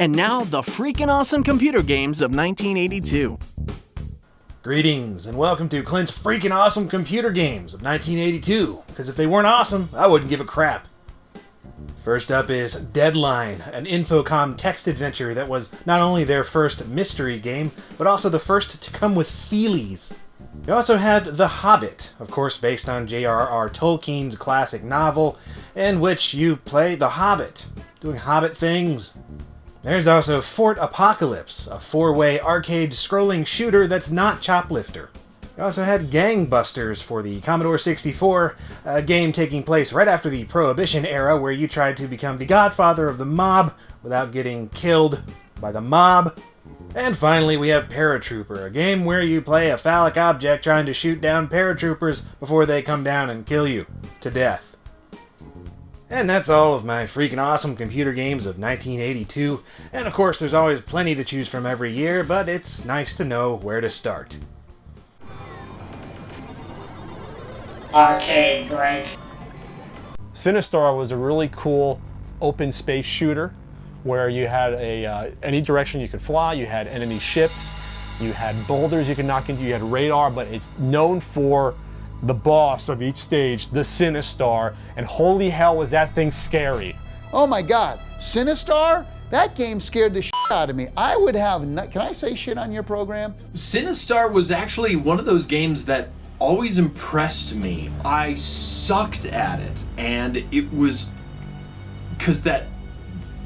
And now, the Freakin Awesome Computer Games of 1982. Greetings, and welcome to Clint's Freakin Awesome Computer Games of 1982, because if they weren't awesome, I wouldn't give a crap. First up is Deadline, an Infocom text adventure that was not only their first mystery game, but also the first to come with feelies. You also had The Hobbit, of course based on J.R.R. Tolkien's classic novel, in which you play the Hobbit, doing Hobbit things. There's also Fort Apocalypse, a 4-way arcade scrolling shooter that's not Choplifter. You also had Gangbusters for the Commodore 64, a game taking place right after the Prohibition era where you tried to become the godfather of the mob without getting killed by the mob. And finally we have Paratrooper, a game where you play a phallic object trying to shoot down paratroopers before they come down and kill you to death. And that's all of my freaking awesome computer games of 1982, and of course there's always plenty to choose from every year, but it's nice to know where to start. Arcade break. Sinistar was a really cool open space shooter where you had any direction you could fly, you had enemy ships, you had boulders you could knock into, you had radar, but it's known for the boss of each stage, the Sinistar, and holy hell was that thing scary. Oh my God, Sinistar? That game scared the shit out of me. I would have, can I say shit on your program? Sinistar was actually one of those games that always impressed me. I sucked at it, and it was because that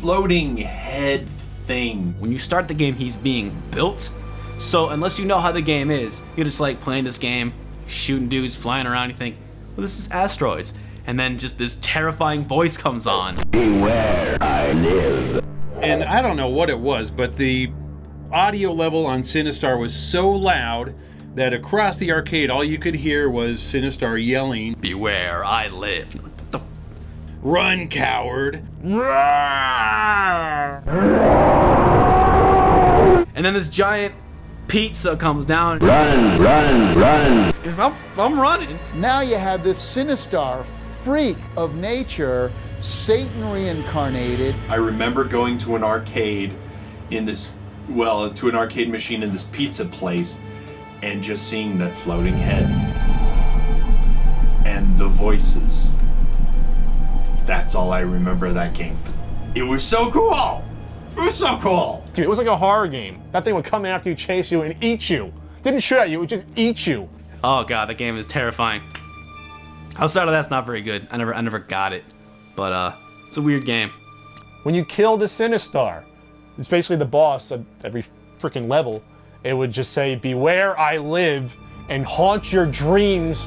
floating head thing. When you start the game, he's being built, so unless you know how the game is, you're just like playing this game, shooting dudes, flying around, you think, well, this is asteroids. And then just this terrifying voice comes on. Beware, I live. And I don't know what it was, but the audio level on Sinistar was so loud that across the arcade, all you could hear was Sinistar yelling, Beware, I live. What the? Run, coward. And then this giant pizza comes down. Run, run, run. I'm running. Now you had this Sinistar, freak of nature, Satan reincarnated. I remember going to an arcade to an arcade machine in this pizza place and just seeing that floating head and the voices. That's all I remember of that game. It was so cool. It was so cool. Dude, it was like a horror game. That thing would come in after you, chase you, and eat you. Didn't shoot at you, it would just eat you. Oh God, that game is terrifying. Outside of that, it's not very good. I never got it, but it's a weird game. When you kill the Sinistar, it's basically the boss at every freaking level. It would just say, beware, I live, and haunt your dreams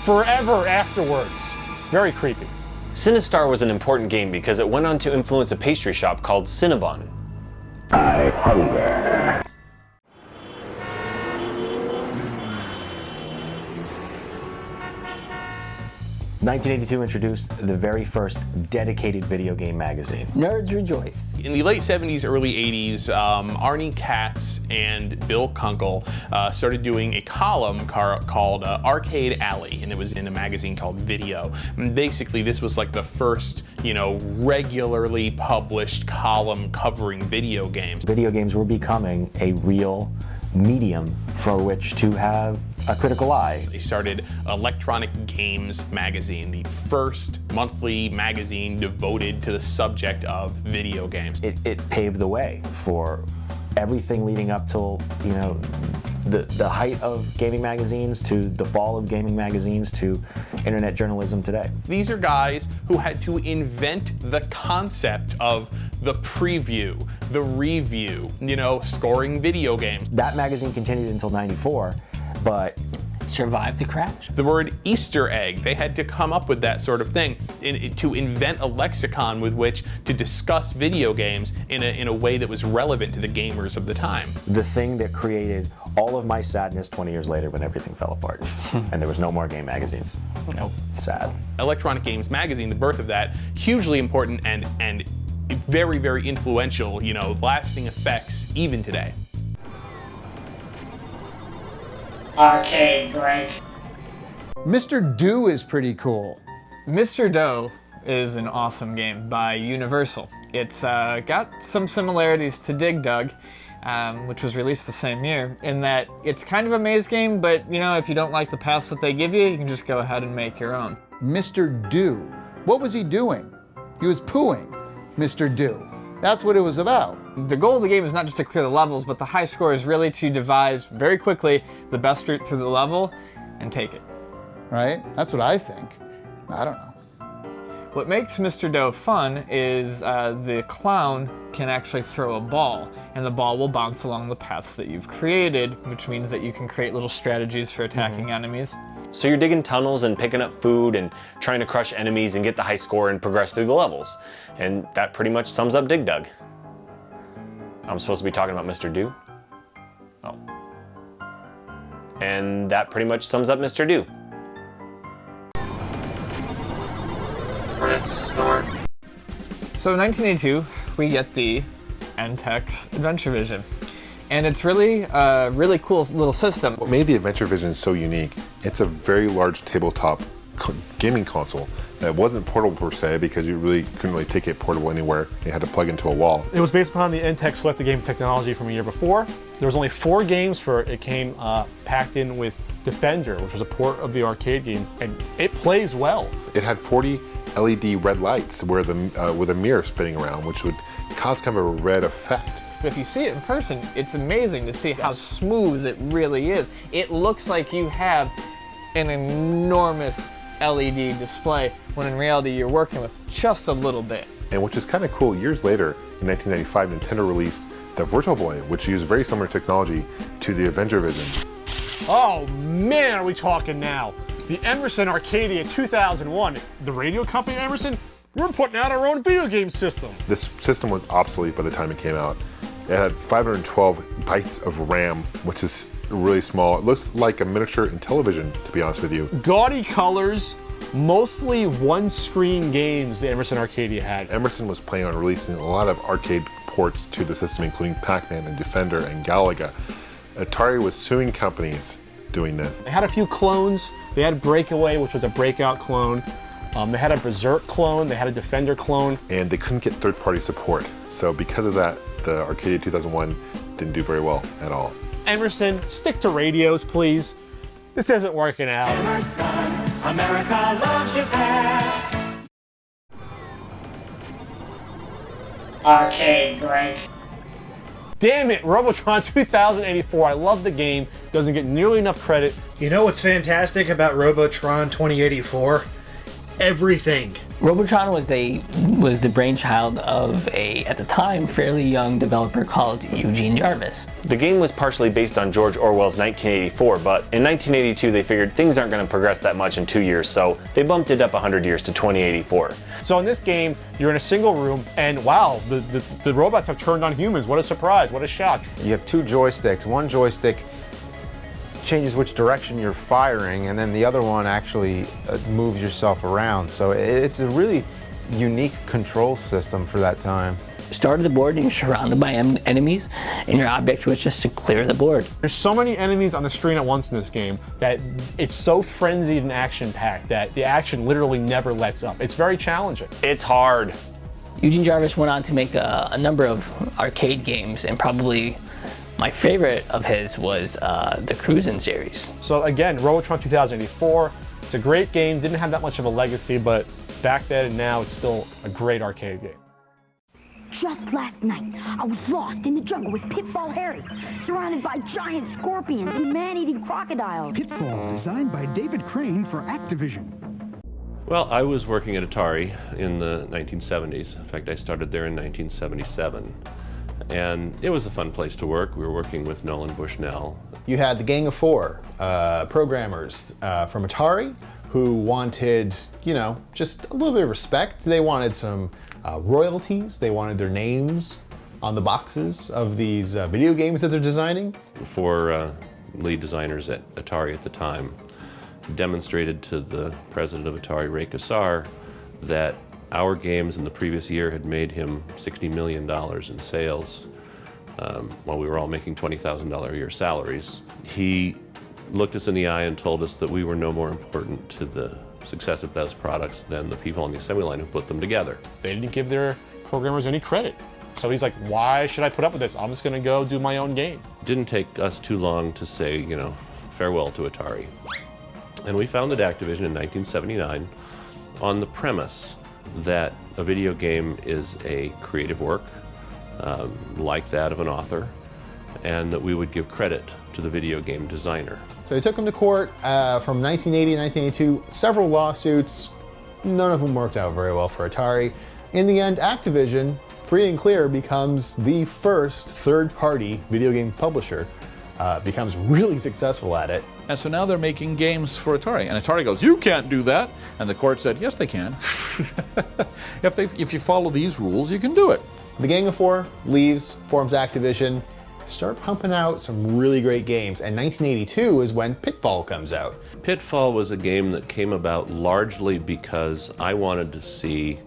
forever afterwards. Very creepy. Sinistar was an important game because it went on to influence a pastry shop called Cinnabon. I hunger. 1982 introduced the very first dedicated video game magazine. Nerds rejoice. In the late 70s, early 80s, Arnie Katz and Bill Kunkel started doing a column called Arcade Alley, and it was in a magazine called Video. And basically, this was like the first, regularly published column covering video games. Video games were becoming a real medium for which to have a critical eye. They started Electronic Games Magazine, the first monthly magazine devoted to the subject of video games. It paved the way for everything leading up till, the height of gaming magazines, to the fall of gaming magazines, to internet journalism today. These are guys who had to invent the concept of the preview, the review, scoring video games. That magazine continued until '94, but survived the crash. The word Easter egg, they had to come up with that sort of thing to invent a lexicon with which to discuss video games in a way that was relevant to the gamers of the time. The thing that created all of my sadness 20 years later when everything fell apart and there was no more game magazines. Nope. Sad. Electronic Games Magazine, the birth of that, hugely important and very, very influential, lasting effects even today. Arcade break. Mr. Do is pretty cool. Mr. Do is an awesome game by Universal. It's got some similarities to Dig Dug, which was released the same year, in that it's kind of a maze game, but you know, if you don't like the paths that they give you, you can just go ahead and make your own. Mr. Do. What was he doing? He was pooing Mr. Do. That's what it was about. The goal of the game is not just to clear the levels, but the high score is really to devise very quickly the best route through the level and take it. Right? That's what I think. I don't know. What makes Mr. Do fun is the clown can actually throw a ball, and the ball will bounce along the paths that you've created, which means that you can create little strategies for attacking enemies. So you're digging tunnels and picking up food and trying to crush enemies and get the high score and progress through the levels. And that pretty much sums up Dig Dug. I'm supposed to be talking about Mr. Do? Oh. And that pretty much sums up Mr. Do. So in 1982, we get the NTEX Adventure Vision. And it's really a really cool little system. What made the Adventure Vision so unique, it's a very large tabletop gaming console that wasn't portable per se, because you really couldn't really take it portable anywhere. You had to plug into a wall. It was based upon the NTEX selected game technology from a year before. There was only 4 games for it. It came packed in with Defender, which was a port of the arcade game, and it plays well. It had 40 LED red lights where with a mirror spinning around, which would cause kind of a red effect. If you see it in person, it's amazing to see how smooth it really is. It looks like you have an enormous LED display, when in reality you're working with just a little bit. And which is kind of cool, years later, in 1995, Nintendo released the Virtual Boy, which used very similar technology to the Adventure Vision. Oh man, are we talking now? The Emerson Arcadia 2001, the radio company Emerson, we're putting out our own video game system. This system was obsolete by the time it came out. It had 512 bytes of RAM, which is really small. It looks like a miniature Intellivision, to be honest with you. Gaudy colors, mostly one-screen games the Emerson Arcadia had. Emerson was planning on releasing a lot of arcade ports to the system, including Pac-Man and Defender and Galaga. Atari was suing companies doing this. They had a few clones. They had Breakaway, which was a Breakout clone. They had a Berserk clone. They had a Defender clone. And they couldn't get third-party support. So because of that, the Arcadia 2001 didn't do very well at all. Emerson, stick to radios, please. This isn't working out. Emerson, America loves you best. Arcade break. Damn it, Robotron 2084. I love the game. Doesn't get nearly enough credit. You know what's fantastic about Robotron 2084? Everything. Robotron was the brainchild of a, at the time, fairly young developer called Eugene Jarvis. The game was partially based on George Orwell's 1984, but in 1982 they figured things aren't going to progress that much in 2 years, so they bumped it up 100 years to 2084. So in this game, you're in a single room, and wow, the robots have turned on humans. What a surprise, what a shock. You have 2 joysticks. One joystick changes which direction you're firing, and then the other one actually moves yourself around. So it's a really unique control system for that time. Started the board and you're surrounded by enemies, and your object was just to clear the board. There's so many enemies on the screen at once in this game that it's so frenzied and action-packed that the action literally never lets up. It's very challenging. It's hard. Eugene Jarvis went on to make a number of arcade games, and probably my favorite of his was the Cruisin' series. So again, Robotron 2084, it's a great game, didn't have that much of a legacy, but back then and now it's still a great arcade game. Just last night, I was lost in the jungle with Pitfall Harry, surrounded by giant scorpions and man-eating crocodiles. Pitfall, designed by David Crane for Activision. Well, I was working at Atari in the 1970s. In fact, I started there in 1977. And it was a fun place to work. We were working with Nolan Bushnell. You had the Gang of Four programmers from Atari who wanted, you know, just a little bit of respect. They wanted some royalties. They wanted their names on the boxes of these video games that they're designing. 4 lead designers at Atari at the time demonstrated to the president of Atari, Ray Kassar, that our games in the previous year had made him $60 million in sales while we were all making $20,000 a year salaries. He looked us in the eye and told us that we were no more important to the success of those products than the people on the assembly line who put them together. They didn't give their programmers any credit. So he's like, why should I put up with this? I'm just gonna go do my own game. Didn't take us too long to say, farewell to Atari. And we founded Activision in 1979 on the premise that a video game is a creative work, like that of an author, and that we would give credit to the video game designer. So they took him to court from 1980 to 1982, several lawsuits. None of them worked out very well for Atari. In the end, Activision, free and clear, becomes the first third-party video game publisher, becomes really successful at it. And so now they're making games for Atari. And Atari goes, you can't do that. And the court said, yes, they can. If you follow these rules, you can do it. The Gang of Four leaves, forms Activision, start pumping out some really great games. And 1982 is when Pitfall comes out. Pitfall was a game that came about largely because I wanted to see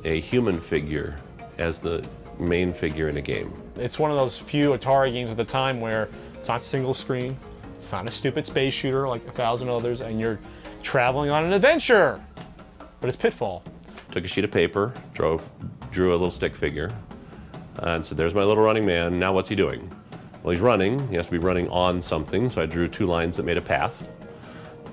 a human figure as the main figure in a game. It's one of those few Atari games at the time where it's not single screen, it's not a stupid space shooter like 1,000 others, and you're traveling on an adventure, but it's Pitfall. Took a sheet of paper, drew a little stick figure, and said, there's my little running man, now what's he doing? Well, he's running, he has to be running on something, so I drew 2 lines that made a path.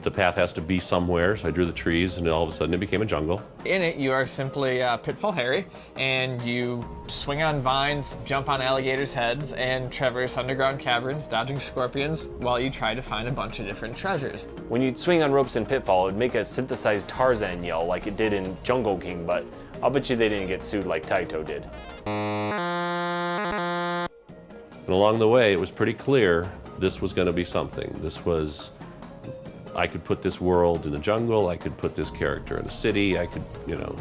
The path has to be somewhere, so I drew the trees, and all of a sudden it became a jungle. In it, you are simply Pitfall Harry, and you swing on vines, jump on alligators' heads, and traverse underground caverns, dodging scorpions, while you try to find a bunch of different treasures. When you'd swing on ropes in Pitfall, it would make a synthesized Tarzan yell like it did in Jungle King, but I'll bet you they didn't get sued like Taito did. And along the way, it was pretty clear this was going to be something. I could put this world in a jungle, I could put this character in a city, I could,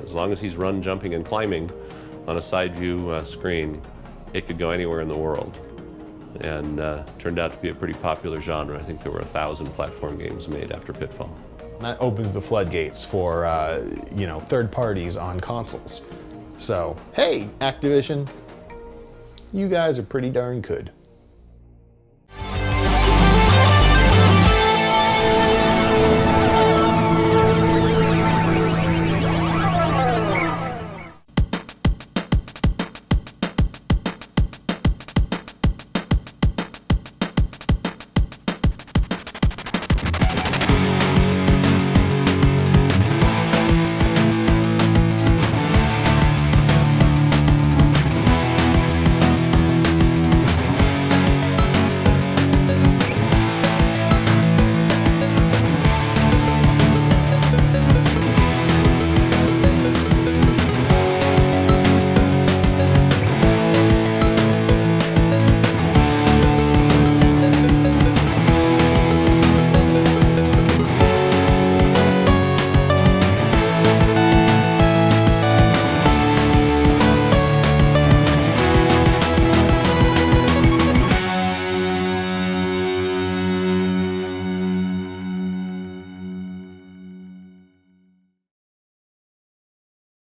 as long as he's run, jumping, and climbing on a side view screen, it could go anywhere in the world. And turned out to be a pretty popular genre. I think there were 1,000 platform games made after Pitfall. That opens the floodgates for, third parties on consoles. So, hey, Activision, you guys are pretty darn good.